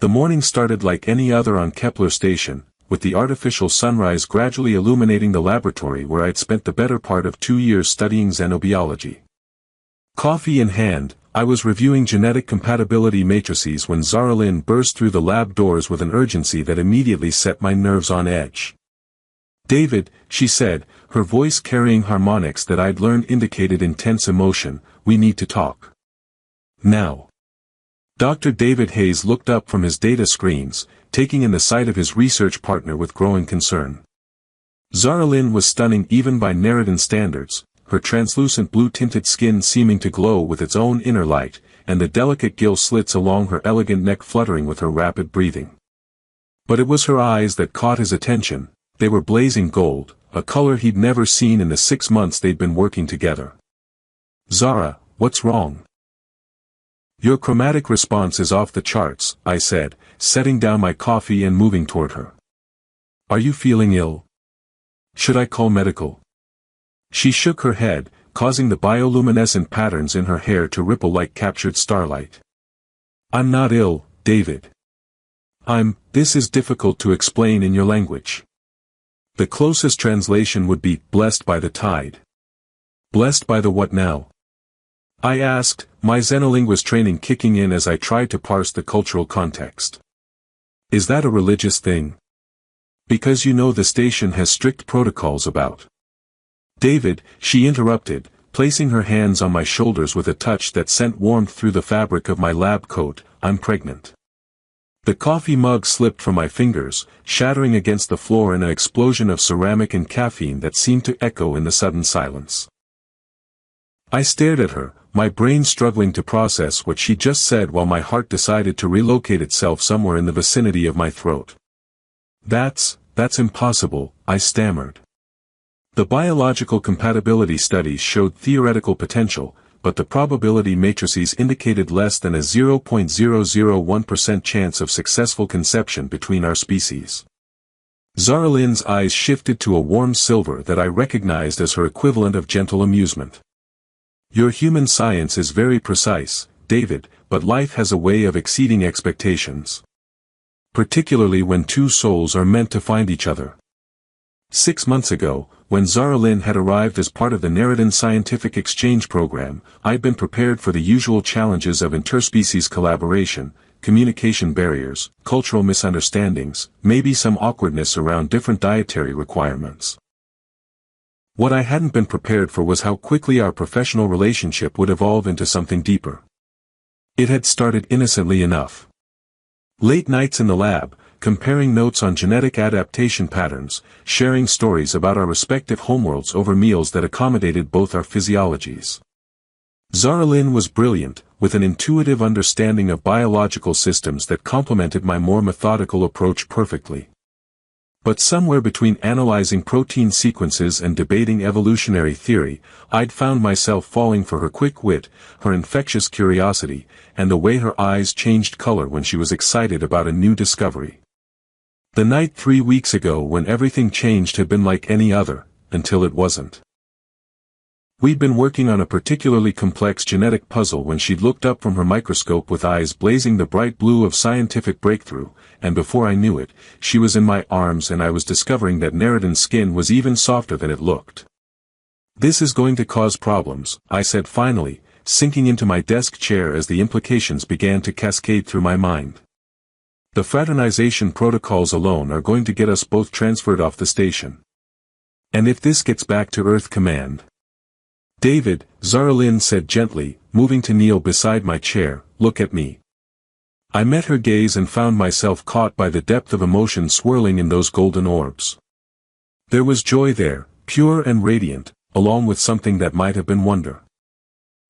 The morning started like any other on Kepler station, with the artificial sunrise gradually illuminating the laboratory where I'd spent the better part of 2 years studying xenobiology. Coffee in hand, I was reviewing genetic compatibility matrices when Zara Lynn burst through the lab doors with an urgency that immediately set my nerves on edge. "David," she said, her voice carrying harmonics that I'd learned indicated intense emotion, "we need to talk. Now." Dr. David Hayes looked up from his data screens, taking in the sight of his research partner with growing concern. Zara Lynn was stunning even by Narrated standards, her translucent blue-tinted skin seeming to glow with its own inner light, and the delicate gill slits along her elegant neck fluttering with her rapid breathing. But it was her eyes that caught his attention. They were blazing gold, a color he'd never seen in the 6 months they'd been working together. "Zara, what's wrong?" "Your chromatic response is off the charts," I said, setting down my coffee and moving toward her. "Are you feeling ill? Should I call medical?" She shook her head, causing the bioluminescent patterns in her hair to ripple like captured starlight. "I'm not ill, David. This is difficult to explain in your language. The closest translation would be, blessed by the tide." "Blessed by the what now?" I asked, my xenolinguist training kicking in as I tried to parse the cultural context. "Is that a religious thing? Because you know the station has strict protocols about." "David," she interrupted, placing her hands on my shoulders with a touch that sent warmth through the fabric of my lab coat, "I'm pregnant." The coffee mug slipped from my fingers, shattering against the floor in an explosion of ceramic and caffeine that seemed to echo in the sudden silence. I stared at her, my brain struggling to process what she just said while my heart decided to relocate itself somewhere in the vicinity of my throat. That's impossible," I stammered. "The biological compatibility studies showed theoretical potential, but the probability matrices indicated less than a 0.001% chance of successful conception between our species." Zara Lynn's eyes shifted to a warm silver that I recognized as her equivalent of gentle amusement. "Your human science is very precise, David, but life has a way of exceeding expectations. Particularly when two souls are meant to find each other." 6 months ago, when Zara Lynn had arrived as part of the Narrated Scientific Exchange Program, I'd been prepared for the usual challenges of interspecies collaboration, communication barriers, cultural misunderstandings, maybe some awkwardness around different dietary requirements. What I hadn't been prepared for was how quickly our professional relationship would evolve into something deeper. It had started innocently enough. Late nights in the lab, comparing notes on genetic adaptation patterns, sharing stories about our respective homeworlds over meals that accommodated both our physiologies. Zara Lynn was brilliant, with an intuitive understanding of biological systems that complemented my more methodical approach perfectly. But somewhere between analyzing protein sequences and debating evolutionary theory, I'd found myself falling for her quick wit, her infectious curiosity, and the way her eyes changed color when she was excited about a new discovery. The night 3 weeks ago when everything changed had been like any other, until it wasn't. We'd been working on a particularly complex genetic puzzle when she'd looked up from her microscope with eyes blazing the bright blue of scientific breakthrough, and before I knew it, she was in my arms and I was discovering that Narrated skin was even softer than it looked. "This is going to cause problems," I said finally, sinking into my desk chair as the implications began to cascade through my mind. "The fraternization protocols alone are going to get us both transferred off the station. And if this gets back to Earth Command..." "David," Zara Lynn said gently, moving to kneel beside my chair, "look at me." I met her gaze and found myself caught by the depth of emotion swirling in those golden orbs. There was joy there, pure and radiant, along with something that might have been wonder.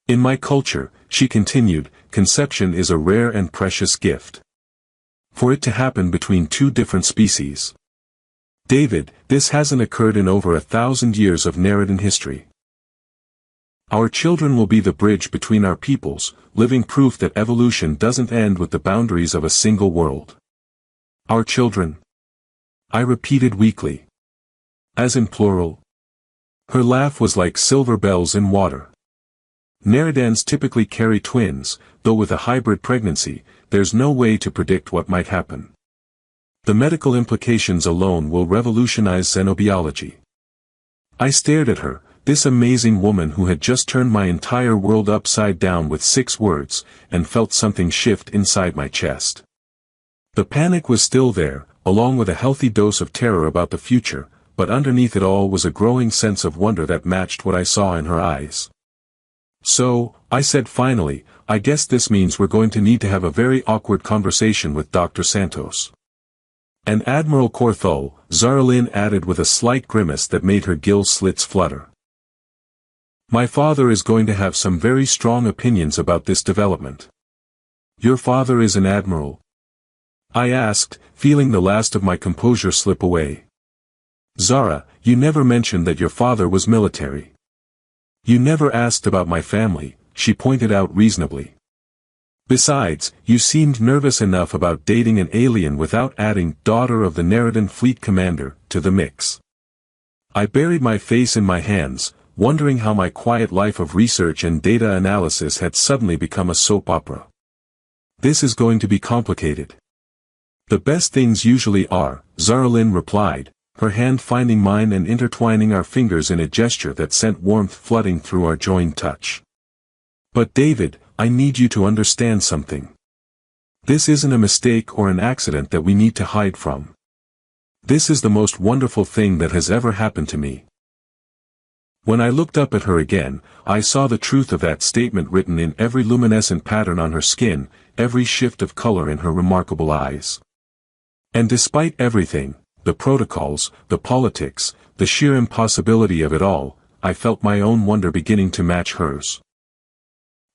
"In my culture," she continued, "conception is a rare and precious gift. For it to happen between two different species. David, this hasn't occurred in over 1,000 years of Narrated history. Our children will be the bridge between our peoples, living proof that evolution doesn't end with the boundaries of a single world." "Our children?" I repeated weakly. "As in plural?" Her laugh was like silver bells in water. "Narradans typically carry twins, though with a hybrid pregnancy, there's no way to predict what might happen. The medical implications alone will revolutionize xenobiology. I stared at her, this amazing woman who had just turned my entire world upside down with 6 words, and felt something shift inside my chest. The panic was still there, along with a healthy dose of terror about the future, but underneath it all was a growing sense of wonder that matched what I saw in her eyes. "So," I said finally, "I guess this means we're going to need to have a very awkward conversation with Dr. Santos." "And Admiral Corthul," Zaralyn added with a slight grimace that made her gill slits flutter. "My father is going to have some very strong opinions about this development." "Your father is an admiral?" I asked, feeling the last of my composure slip away. "Zara, you never mentioned that your father was military." "You never asked about my family," she pointed out reasonably. "Besides, you seemed nervous enough about dating an alien without adding daughter of the Narrated fleet commander to the mix." I buried my face in my hands, wondering how my quiet life of research and data analysis had suddenly become a soap opera. "This is going to be complicated." "The best things usually are," Zaralyn replied, her hand finding mine and intertwining our fingers in a gesture that sent warmth flooding through our joined touch. "But David, I need you to understand something. This isn't a mistake or an accident that we need to hide from. This is the most wonderful thing that has ever happened to me." When I looked up at her again, I saw the truth of that statement written in every luminescent pattern on her skin, every shift of color in her remarkable eyes. And despite everything, the protocols, the politics, the sheer impossibility of it all, I felt my own wonder beginning to match hers.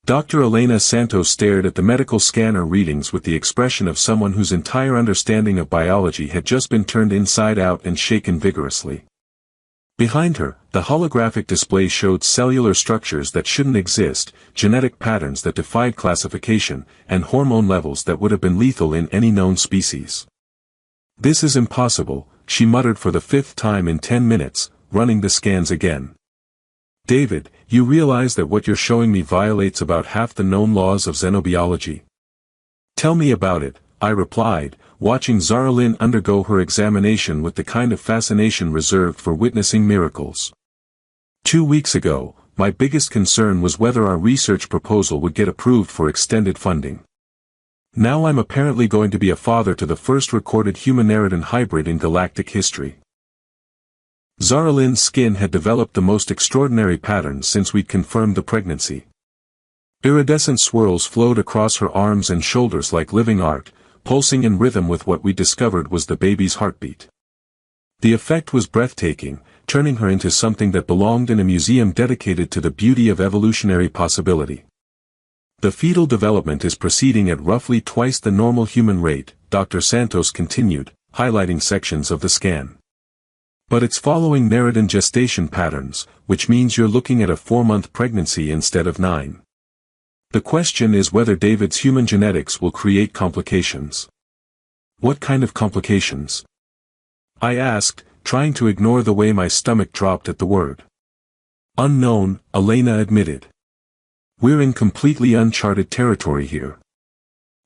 Dr. Elena Santos stared at the medical scanner readings with the expression of someone whose entire understanding of biology had just been turned inside out and shaken vigorously. Behind her, the holographic display showed cellular structures that shouldn't exist, genetic patterns that defied classification, and hormone levels that would have been lethal in any known species. "This is impossible," she muttered for the 5th time in 10 minutes, running the scans again. "David, you realize that what you're showing me violates about half the known laws of xenobiology?" "Tell me about it," I replied, watching Zaralyn undergo her examination with the kind of fascination reserved for witnessing miracles. 2 weeks ago, my biggest concern was whether our research proposal would get approved for extended funding. Now I'm apparently going to be a father to the first recorded human Narrated hybrid in galactic history. Zaralyn's skin had developed the most extraordinary patterns since we'd confirmed the pregnancy. Iridescent swirls flowed across her arms and shoulders like living art, pulsing in rhythm with what we discovered was the baby's heartbeat. The effect was breathtaking, turning her into something that belonged in a museum dedicated to the beauty of evolutionary possibility. "The fetal development is proceeding at roughly twice the normal human rate," Dr. Santos continued, highlighting sections of the scan. "But it's following Narrated gestation patterns, which means you're looking at a 4-month pregnancy instead of 9. The question is whether David's human genetics will create complications." "What kind of complications?" I asked, trying to ignore the way my stomach dropped at the word. "Unknown," Elena admitted. "We're in completely uncharted territory here.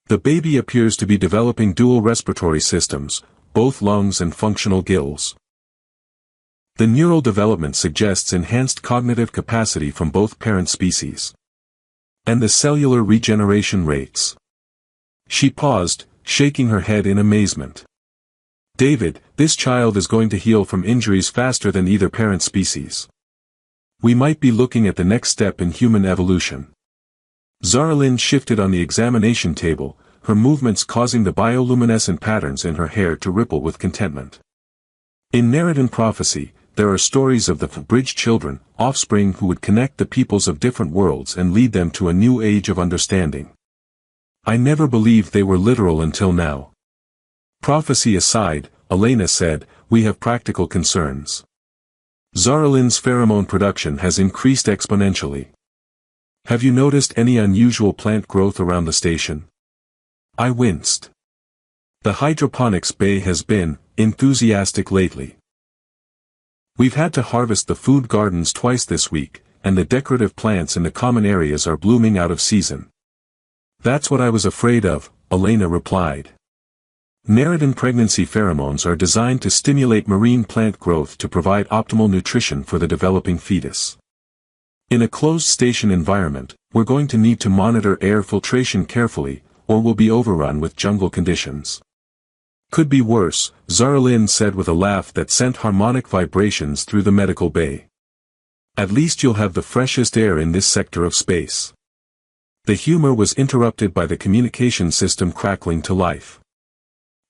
The baby appears to be developing dual respiratory systems, both lungs and functional gills. The neural development suggests enhanced cognitive capacity from both parent species. And the cellular regeneration rates." She paused, shaking her head in amazement. "David, this child is going to heal from injuries faster than either parent species. We might be looking at the next step in human evolution." Zaralyn shifted on the examination table, her movements causing the bioluminescent patterns in her hair to ripple with contentment. "In Narrated prophecy, there are stories of the bridge children, offspring who would connect the peoples of different worlds and lead them to a new age of understanding. I never believed they were literal until now. Prophecy aside," Elena said, "we have practical concerns. Zaralyn's pheromone production has increased exponentially. Have you noticed any unusual plant growth around the station?" I winced. "The hydroponics bay has been enthusiastic lately. We've had to harvest the food gardens twice this week, and the decorative plants in the common areas are blooming out of season." "That's what I was afraid of," Elena replied. Narrated pregnancy pheromones are designed to stimulate marine plant growth to provide optimal nutrition for the developing fetus. In a closed station environment, we're going to need to monitor air filtration carefully, or we'll be overrun with jungle conditions. Could be worse, Zaralyn said with a laugh that sent harmonic vibrations through the medical bay. At least you'll have the freshest air in this sector of space. The humor was interrupted by the communication system crackling to life.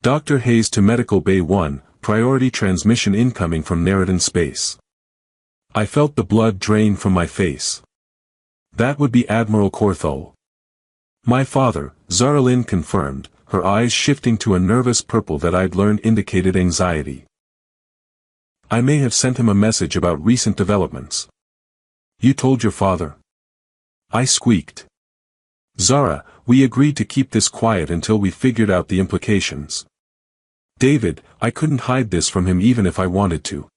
Dr. Hayes to Medical Bay 1, priority transmission incoming from Narrated space. I felt the blood drain from my face. That would be Admiral Corthol. My father, Zaralyn confirmed, her eyes shifting to a nervous purple that I'd learned indicated anxiety. I may have sent him a message about recent developments. You told your father? I squeaked. Zara, we agreed to keep this quiet until we figured out the implications. David, I couldn't hide this from him even if I wanted to.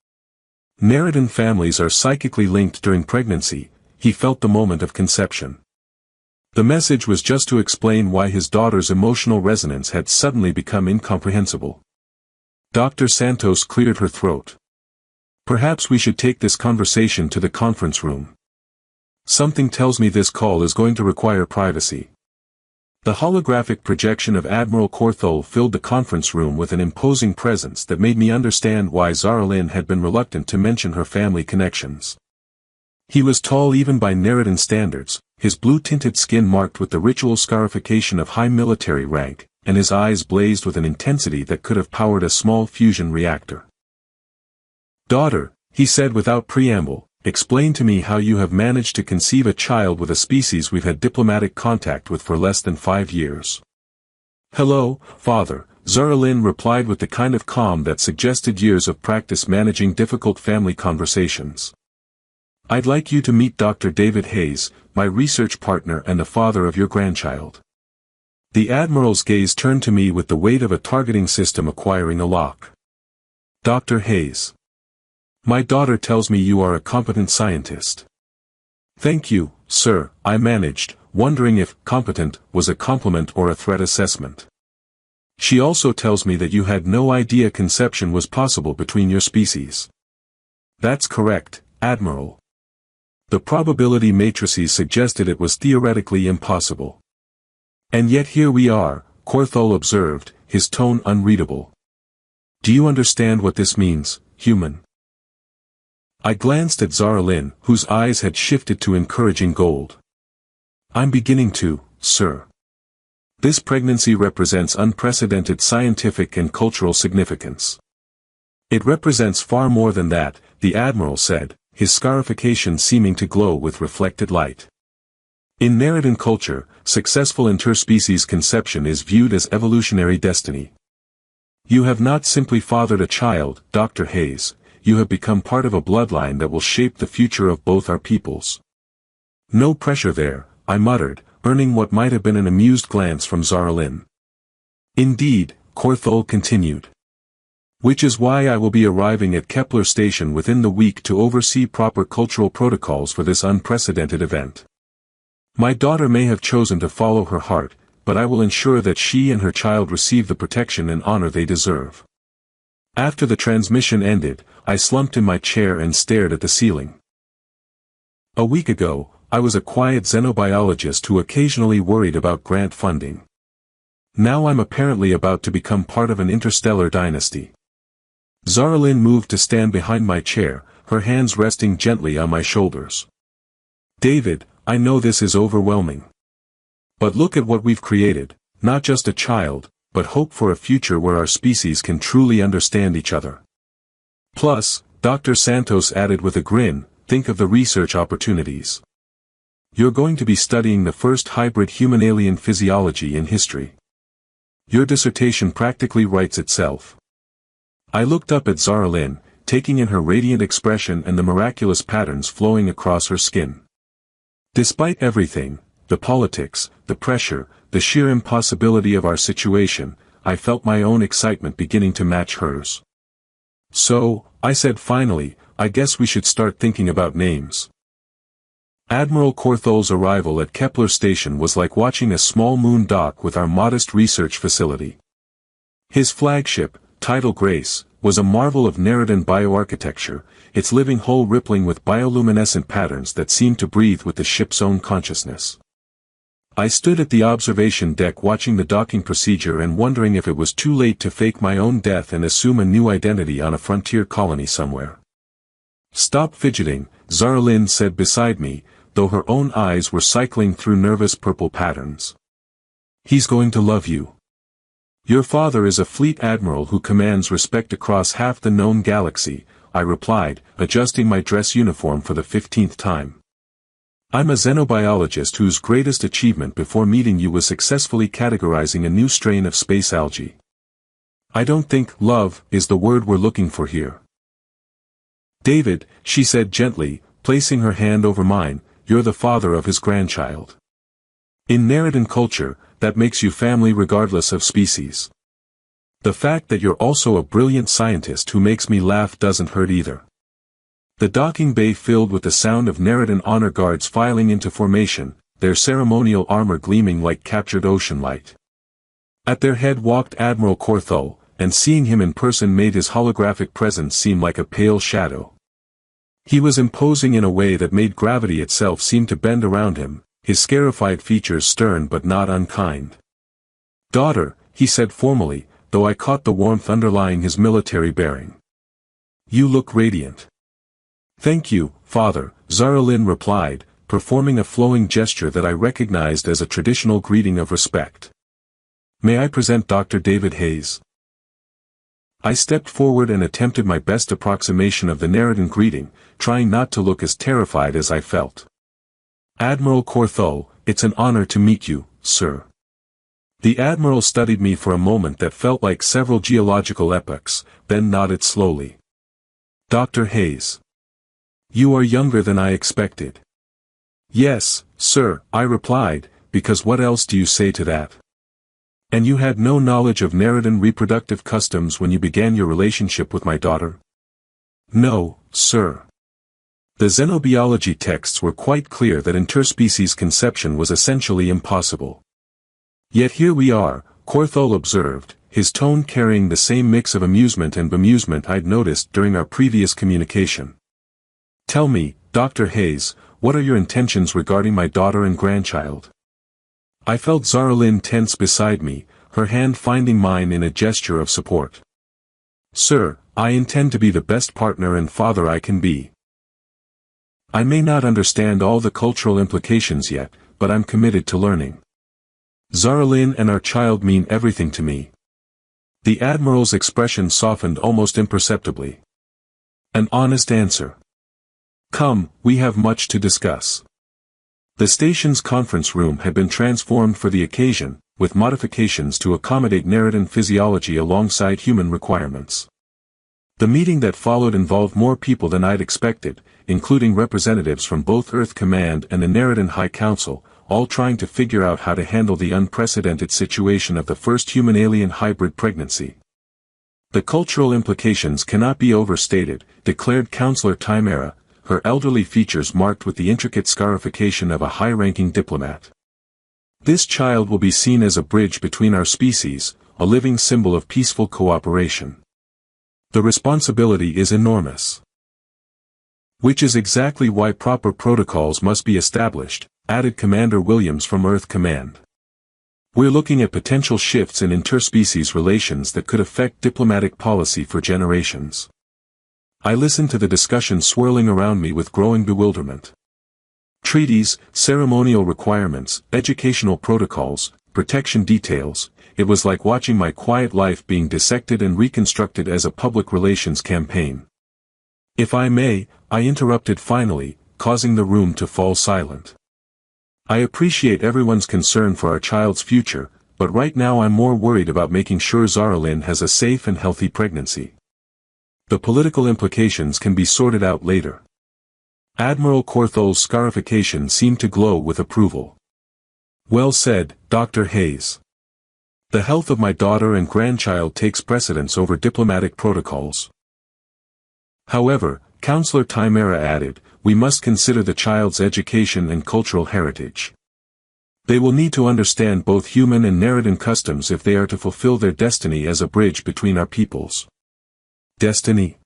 Narrated families are psychically linked during pregnancy, he felt the moment of conception. The message was just to explain why his daughter's emotional resonance had suddenly become incomprehensible. Dr. Santos cleared her throat. Perhaps we should take this conversation to the conference room. Something tells me this call is going to require privacy. The holographic projection of Admiral Corthol filled the conference room with an imposing presence that made me understand why Zaralyn had been reluctant to mention her family connections. He was tall even by Narrated standards, his blue-tinted skin marked with the ritual scarification of high military rank, and his eyes blazed with an intensity that could have powered a small fusion reactor. Daughter, he said without preamble, explain to me how you have managed to conceive a child with a species we've had diplomatic contact with for less than 5 years. Hello, father, Zaralyn replied with the kind of calm that suggested years of practice managing difficult family conversations. I'd like you to meet Dr. David Hayes, my research partner and the father of your grandchild. The Admiral's gaze turned to me with the weight of a targeting system acquiring a lock. Dr. Hayes. My daughter tells me you are a competent scientist. Thank you, sir, I managed, wondering if competent was a compliment or a threat assessment. She also tells me that you had no idea conception was possible between your species. That's correct, Admiral. The probability matrices suggested it was theoretically impossible. And yet here we are, Corthol observed, his tone unreadable. Do you understand what this means, human? I glanced at Zaralyn, whose eyes had shifted to encouraging gold. I'm beginning to, sir. This pregnancy represents unprecedented scientific and cultural significance. It represents far more than that, the Admiral said, his scarification seeming to glow with reflected light. In Narrated culture, successful interspecies conception is viewed as evolutionary destiny. You have not simply fathered a child, Dr. Hayes, you have become part of a bloodline that will shape the future of both our peoples. No pressure there, I muttered, earning what might have been an amused glance from Zaralyn. Indeed, Corthol continued. Which is why I will be arriving at Kepler Station within the week to oversee proper cultural protocols for this unprecedented event. My daughter may have chosen to follow her heart, but I will ensure that she and her child receive the protection and honor they deserve. After the transmission ended, I slumped in my chair and stared at the ceiling. A week ago, I was a quiet xenobiologist who occasionally worried about grant funding. Now I'm apparently about to become part of an interstellar dynasty. Zaralyn moved to stand behind my chair, her hands resting gently on my shoulders. David, I know this is overwhelming. But look at what we've created, not just a child, but hope for a future where our species can truly understand each other. Plus, Dr. Santos added with a grin, think of the research opportunities. You're going to be studying the first hybrid human-alien physiology in history. Your dissertation practically writes itself. I looked up at Zaralyn, taking in her radiant expression and the miraculous patterns flowing across her skin. Despite everything, the politics, the pressure, the sheer impossibility of our situation, I felt my own excitement beginning to match hers. So, I said finally, I guess we should start thinking about names. Admiral Corthol's arrival at Kepler Station was like watching a small moon dock with our modest research facility. His flagship, Tidal Grace, was a marvel of Narrated bioarchitecture, its living hull rippling with bioluminescent patterns that seemed to breathe with the ship's own consciousness. I stood at the observation deck watching the docking procedure and wondering if it was too late to fake my own death and assume a new identity on a frontier colony somewhere. "Stop fidgeting," Zara Lynn said beside me, though her own eyes were cycling through nervous purple patterns. "He's going to love you. Your father is a fleet admiral who commands respect across half the known galaxy," I replied, adjusting my dress uniform for the 15th time. "I'm a xenobiologist whose greatest achievement before meeting you was successfully categorizing a new strain of space algae. I don't think love is the word we're looking for here." "David," she said gently, placing her hand over mine, "you're the father of his grandchild. In Narrated culture, that makes you family regardless of species. The fact that you're also a brilliant scientist who makes me laugh doesn't hurt either." The docking bay filled with the sound of Narrated honor guards filing into formation, their ceremonial armor gleaming like captured ocean light. At their head walked Admiral Corthol, and seeing him in person made his holographic presence seem like a pale shadow. He was imposing in a way that made gravity itself seem to bend around him, his scarified features stern but not unkind. "Daughter," he said formally, though I caught the warmth underlying his military bearing. "You look radiant." "Thank you, Father," Zara Lynn replied, performing a flowing gesture that I recognized as a traditional greeting of respect. "May I present Dr. David Hayes?" I stepped forward and attempted my best approximation of the Narrated greeting, trying not to look as terrified as I felt. "Admiral Corthol, it's an honor to meet you, sir." The Admiral studied me for a moment that felt like several geological epochs, then nodded slowly. "Dr. Hayes. You are younger than I expected." "Yes, sir," I replied, "because what else do you say to that? And you had no knowledge of Narrated reproductive customs when you began your relationship with my daughter?" "No, sir. The xenobiology texts were quite clear that interspecies conception was essentially impossible. Yet here we are," Corthol observed, his tone carrying the same mix of amusement and bemusement I'd noticed during our previous communication. "Tell me, Dr. Hayes, what are your intentions regarding my daughter and grandchild?" I felt Zara Lynn tense beside me, her hand finding mine in a gesture of support. "Sir, I intend to be the best partner and father I can be. I may not understand all the cultural implications yet, but I'm committed to learning. Zara Lynn and our child mean everything to me." The Admiral's expression softened almost imperceptibly. "An honest answer. Come, we have much to discuss." The station's conference room had been transformed for the occasion, with modifications to accommodate Narrated physiology alongside human requirements. The meeting that followed involved more people than I'd expected, including representatives from both Earth Command and the Narrated High Council, all trying to figure out how to handle the unprecedented situation of the first human-alien hybrid pregnancy. "The cultural implications cannot be overstated," declared Counselor Timera, her elderly features marked with the intricate scarification of a high-ranking diplomat. "This child will be seen as a bridge between our species, a living symbol of peaceful cooperation. The responsibility is enormous. Which is exactly why proper protocols must be established," added Commander Williams from Earth Command. "We're looking at potential shifts in interspecies relations that could affect diplomatic policy for generations." I listened to the discussion swirling around me with growing bewilderment. Treaties, ceremonial requirements, educational protocols, protection details, it was like watching my quiet life being dissected and reconstructed as a public relations campaign. "If I may," I interrupted finally, causing the room to fall silent. "I appreciate everyone's concern for our child's future, but right now I'm more worried about making sure Zara Lynn has a safe and healthy pregnancy. The political implications can be sorted out later." Admiral Corthol's scarification seemed to glow with approval. "Well said, Dr. Hayes. The health of my daughter and grandchild takes precedence over diplomatic protocols. However," Counselor Timera added, we must consider the child's education and cultural heritage. They will need to understand both human and Narrated customs if they are to fulfill their destiny as a bridge between our peoples. Destiny?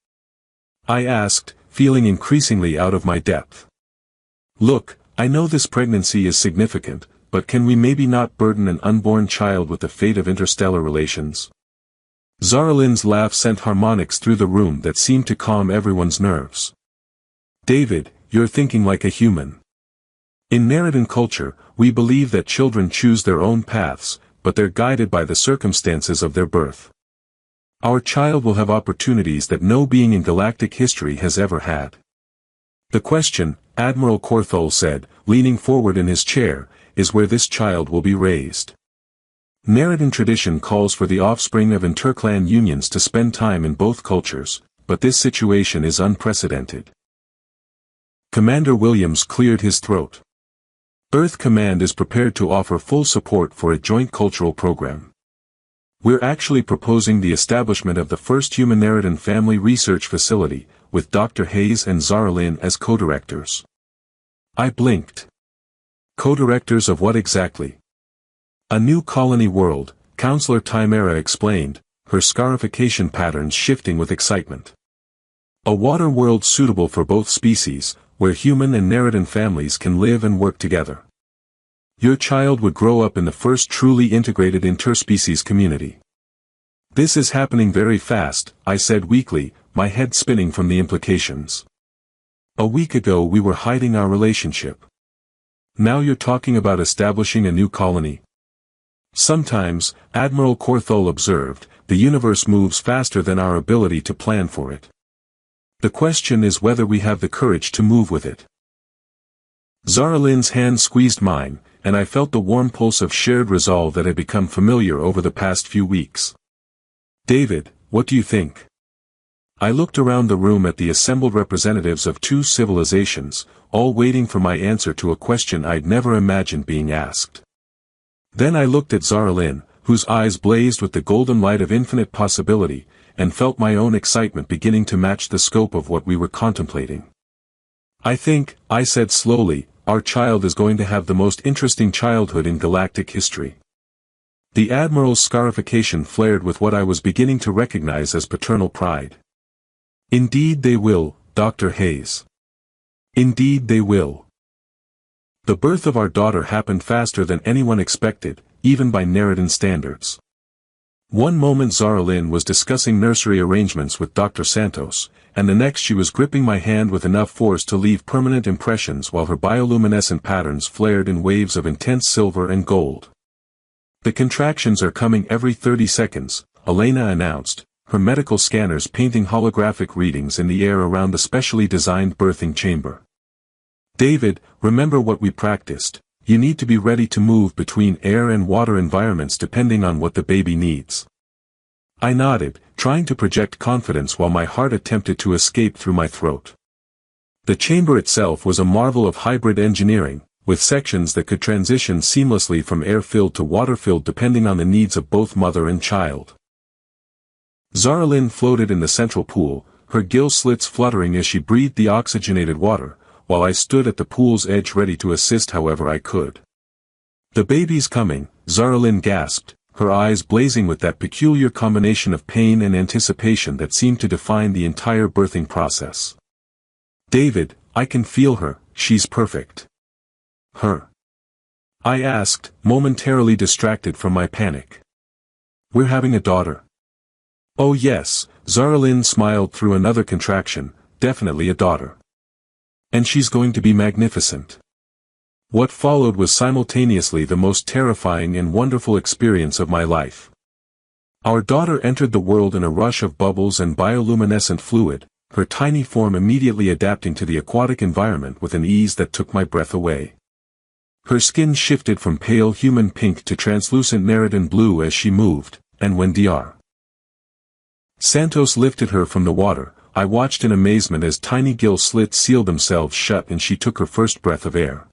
I asked, feeling increasingly out of my depth. Look, I know this pregnancy is significant, but can we maybe not burden an unborn child with the fate of interstellar relations? Zaralin's laugh sent harmonics through the room that seemed to calm everyone's nerves. David, you're thinking like a human. In Narrated culture, we believe that children choose their own paths, but they're guided by the circumstances of their birth. Our child will have opportunities that no being in galactic history has ever had. The question, Admiral Corthol said, leaning forward in his chair, is where this child will be raised. Narrated tradition calls for the offspring of interclan unions to spend time in both cultures, but this situation is unprecedented. Commander Williams cleared his throat. Earth Command is prepared to offer full support for a joint cultural program. We're actually proposing the establishment of the first human Narrated family research facility, with Dr. Hayes and Zaralin as co-directors. I blinked. Co-directors of what exactly? A new colony world, Counselor Timera explained, her scarification patterns shifting with excitement. A water world suitable for both species, where human and Narrated families can live and work together. Your child would grow up in the first truly integrated interspecies community. This is happening very fast, I said weakly, my head spinning from the implications. A week ago we were hiding our relationship. Now you're talking about establishing a new colony. Sometimes, Admiral Corthol observed, the universe moves faster than our ability to plan for it. The question is whether we have the courage to move with it. Zaralin's hand squeezed mine, and I felt the warm pulse of shared resolve that had become familiar over the past few weeks. David, what do you think? I looked around the room at the assembled representatives of two civilizations, all waiting for my answer to a question I'd never imagined being asked. Then I looked at Zaralin, whose eyes blazed with the golden light of infinite possibility, and felt my own excitement beginning to match the scope of what we were contemplating. I think, I said slowly, our child is going to have the most interesting childhood in galactic history. The Admiral's scarification flared with what I was beginning to recognize as paternal pride. Indeed they will, Dr. Hayes. Indeed they will. The birth of our daughter happened faster than anyone expected, even by Narrated standards. One moment Zaralin was discussing nursery arrangements with Dr. Santos, and the next she was gripping my hand with enough force to leave permanent impressions while her bioluminescent patterns flared in waves of intense silver and gold. The contractions are coming every 30 seconds, Elena announced, her medical scanners painting holographic readings in the air around the specially designed birthing chamber. David, remember what we practiced, you need to be ready to move between air and water environments depending on what the baby needs. I nodded, trying to project confidence while my heart attempted to escape through my throat. The chamber itself was a marvel of hybrid engineering, with sections that could transition seamlessly from air-filled to water-filled depending on the needs of both mother and child. Zaralin floated in the central pool, her gill slits fluttering as she breathed the oxygenated water, while I stood at the pool's edge ready to assist however I could. The baby's coming, Zaralin gasped, her eyes blazing with that peculiar combination of pain and anticipation that seemed to define the entire birthing process. David, I can feel her, she's perfect. Her? I asked, momentarily distracted from my panic. We're having a daughter. Oh yes, Zaralin smiled through another contraction, definitely a daughter. And she's going to be magnificent. What followed was simultaneously the most terrifying and wonderful experience of my life. Our daughter entered the world in a rush of bubbles and bioluminescent fluid, her tiny form immediately adapting to the aquatic environment with an ease that took my breath away. Her skin shifted from pale human pink to translucent Narrated blue as she moved, and when Dr. Santos lifted her from the water, I watched in amazement as tiny gill slits sealed themselves shut and she took her first breath of air.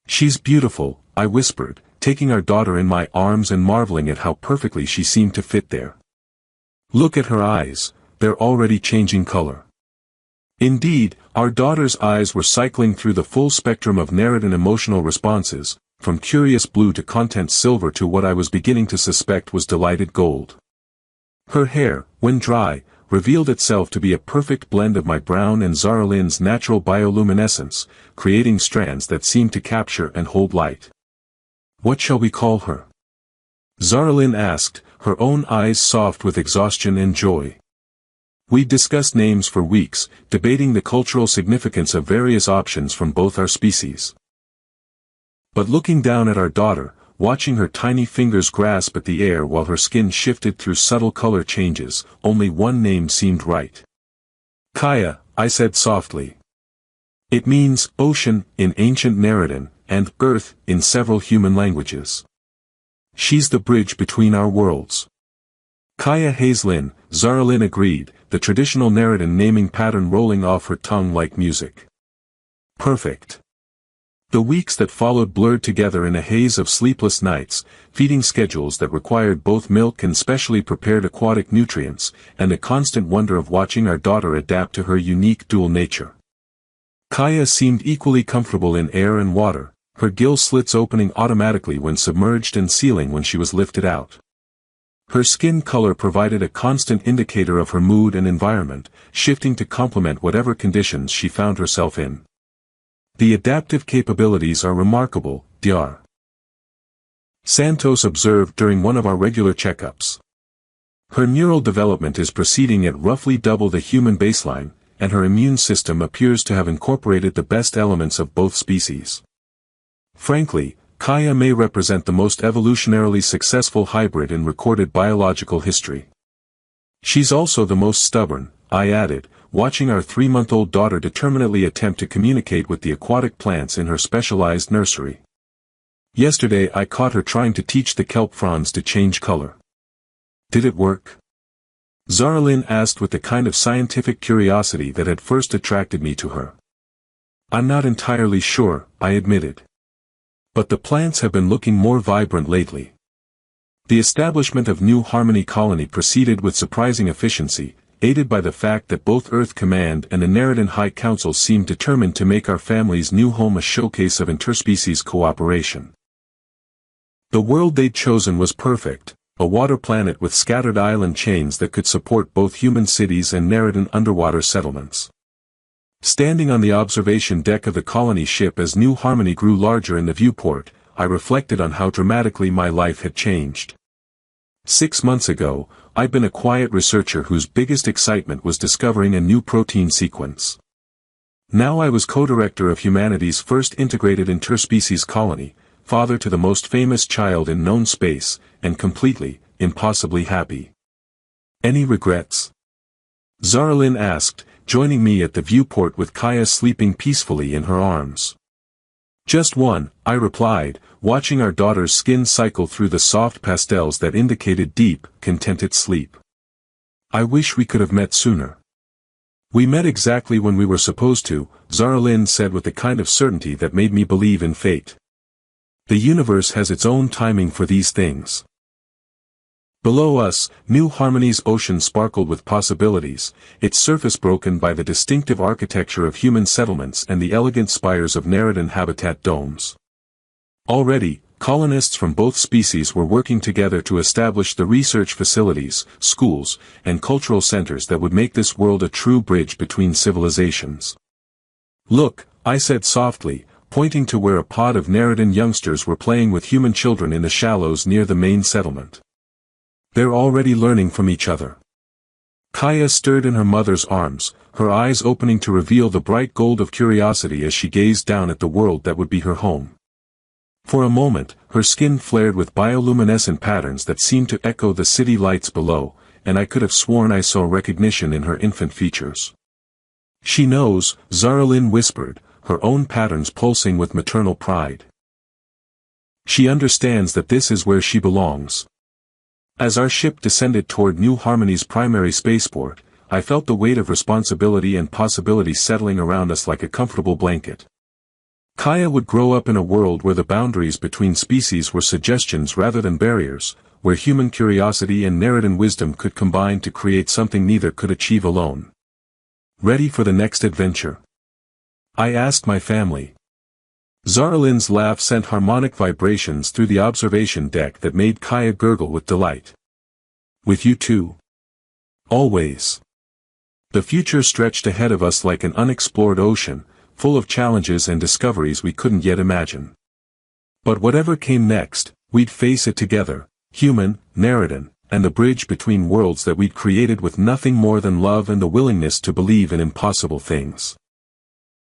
She's beautiful, I whispered, taking our daughter in my arms and marveling at how perfectly she seemed to fit there. Look at her eyes, they're already changing color. Indeed, our daughter's eyes were cycling through the full spectrum of Narrated emotional responses, from curious blue to content silver to what I was beginning to suspect was delighted gold. Her hair, when dry, revealed itself to be a perfect blend of my brown and Zara Lynn's natural bioluminescence, creating strands that seemed to capture and hold light. "What shall we call her?" Zara Lynn asked, her own eyes soft with exhaustion and joy. We discussed names for weeks, debating the cultural significance of various options from both our species. But looking down at our daughter, watching her tiny fingers grasp at the air while her skin shifted through subtle color changes, only one name seemed right. "Kaya," I said softly. "It means ocean in ancient Narrated, and earth in several human languages. She's the bridge between our worlds." "Kaya Hazlin," Zara Lynn agreed, the traditional Narrated naming pattern rolling off her tongue like music. Perfect. The weeks that followed blurred together in a haze of sleepless nights, feeding schedules that required both milk and specially prepared aquatic nutrients, and the constant wonder of watching our daughter adapt to her unique dual nature. Kaya seemed equally comfortable in air and water, her gill slits opening automatically when submerged and sealing when she was lifted out. Her skin color provided a constant indicator of her mood and environment, shifting to complement whatever conditions she found herself in. "The adaptive capabilities are remarkable," Dr. Santos observed during one of our regular checkups. "Her neural development is proceeding at roughly double the human baseline, and her immune system appears to have incorporated the best elements of both species. Frankly, Kaya may represent the most evolutionarily successful hybrid in recorded biological history." "She's also the most stubborn," I added, watching our 3-month-old daughter determinedly attempt to communicate with the aquatic plants in her specialized nursery. "Yesterday I caught her trying to teach the kelp fronds to change color." "Did it work?" Zara Lynn asked with the kind of scientific curiosity that had first attracted me to her. "I'm not entirely sure," I admitted. "But the plants have been looking more vibrant lately." The establishment of New Harmony Colony proceeded with surprising efficiency, aided by the fact that both Earth Command and the Narrated High Council seemed determined to make our family's new home a showcase of interspecies cooperation. The world they'd chosen was perfect, a water planet with scattered island chains that could support both human cities and Narrated underwater settlements. Standing on the observation deck of the colony ship as New Harmony grew larger in the viewport, I reflected on how dramatically my life had changed. 6 months ago, I'd been a quiet researcher whose biggest excitement was discovering a new protein sequence. Now I was co-director of humanity's first integrated interspecies colony, father to the most famous child in known space, and completely, impossibly happy. "Any regrets?" Zara Lynn asked, joining me at the viewport with Kaya sleeping peacefully in her arms. "Just one," I replied, watching our daughter's skin cycle through the soft pastels that indicated deep, contented sleep. "I wish we could have met sooner." "We met exactly when we were supposed to," Zara Lynn said with the kind of certainty that made me believe in fate. "The universe has its own timing for these things." Below us, New Harmony's ocean sparkled with possibilities, its surface broken by the distinctive architecture of human settlements and the elegant spires of Narrated habitat domes. Already, colonists from both species were working together to establish the research facilities, schools, and cultural centers that would make this world a true bridge between civilizations. "Look," I said softly, pointing to where a pod of Narrated youngsters were playing with human children in the shallows near the main settlement. "They're already learning from each other." Kaya stirred in her mother's arms, her eyes opening to reveal the bright gold of curiosity as she gazed down at the world that would be her home. For a moment, her skin flared with bioluminescent patterns that seemed to echo the city lights below, and I could have sworn I saw recognition in her infant features. "She knows," Zara Lynn whispered, her own patterns pulsing with maternal pride. "She understands that this is where she belongs." As our ship descended toward New Harmony's primary spaceport, I felt the weight of responsibility and possibility settling around us like a comfortable blanket. Kaya would grow up in a world where the boundaries between species were suggestions rather than barriers, where human curiosity and Narrated wisdom could combine to create something neither could achieve alone. ready for the next adventure? I asked my family. Zaralin's laugh sent harmonic vibrations through the observation deck that made Kaya gurgle with delight. With you too. Always. The future stretched ahead of us like an unexplored ocean, full of challenges and discoveries we couldn't yet imagine. But whatever came next, we'd face it together, human, Narrated, and the bridge between worlds that we'd created with nothing more than love and the willingness to believe in impossible things.